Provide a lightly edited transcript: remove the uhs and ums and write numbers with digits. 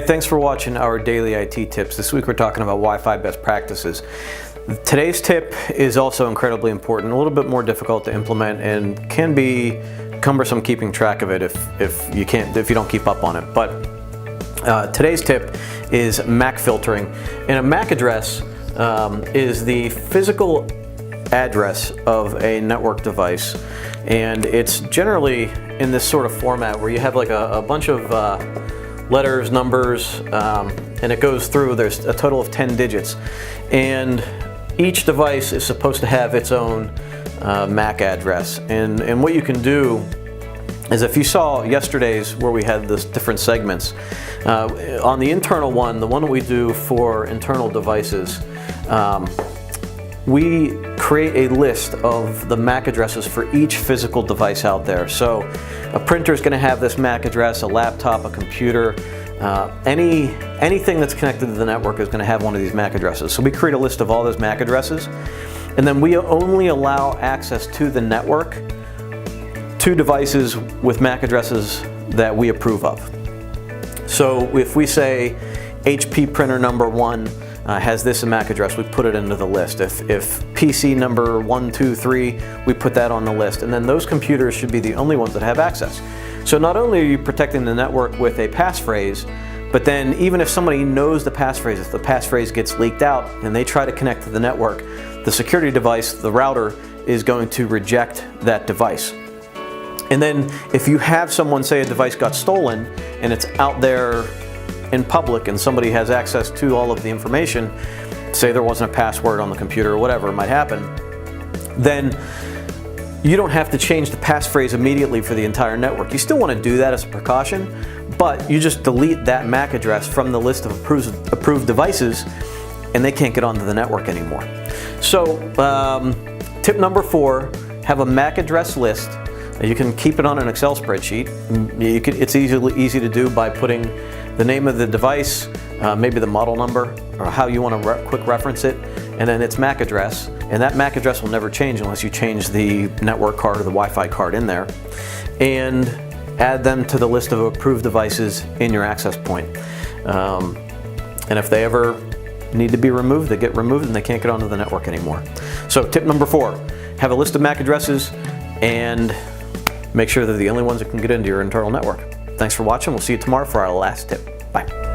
Hey, thanks for watching our daily IT tips. This week we're talking about Wi-Fi best practices. Today's tip is also incredibly important, a little bit more difficult to implement, and can be cumbersome keeping track of it if you don't keep up on it. But today's tip is MAC filtering. And a MAC address is the physical address of a network device, and it's generally in this sort of format where you have like a bunch of letters, numbers, and it goes through. There's a total of 10 digits, and each device is supposed to have its own MAC address. And what you can do is, if you saw yesterday's where we had the different segments, on the internal one, the one that we do for internal devices, we create a list of the MAC addresses for each physical device out there. So a printer is going to have this MAC address, a laptop, a computer, anything that's connected to the network is going to have one of these MAC addresses. So we create a list of all those MAC addresses, and then we only allow access to the network to devices with MAC addresses that we approve of. So if we say HP printer number 1 has this MAC address, we put it into the list. If PC number 1, 2, 3, we put that on the list, and then those computers should be the only ones that have access. So not only are you protecting the network with a passphrase, but then even if somebody knows the passphrase, if the passphrase gets leaked out and they try to connect to the network, the security device, the router, is going to reject that device. And then if you have someone say a device got stolen and it's out there in public and somebody has access to all of the information, say there wasn't a password on the computer or whatever might happen, then you don't have to change the passphrase immediately for the entire network. You still want to do that as a precaution, but you just delete that MAC address from the list of approved devices, and they can't get onto the network anymore. So tip number 4, have a MAC address list. You can keep it on an Excel spreadsheet. It's easy to do by putting the name of the device, maybe the model number, or how you want to quick reference it, and then its MAC address. And that MAC address will never change unless you change the network card or the Wi-Fi card in there. And add them to the list of approved devices in your access point. And if they ever need to be removed, they get removed and they can't get onto the network anymore. So tip number 4, have a list of MAC addresses and make sure they're the only ones that can get into your internal network. Thanks for watching. We'll see you tomorrow for our last tip. Bye.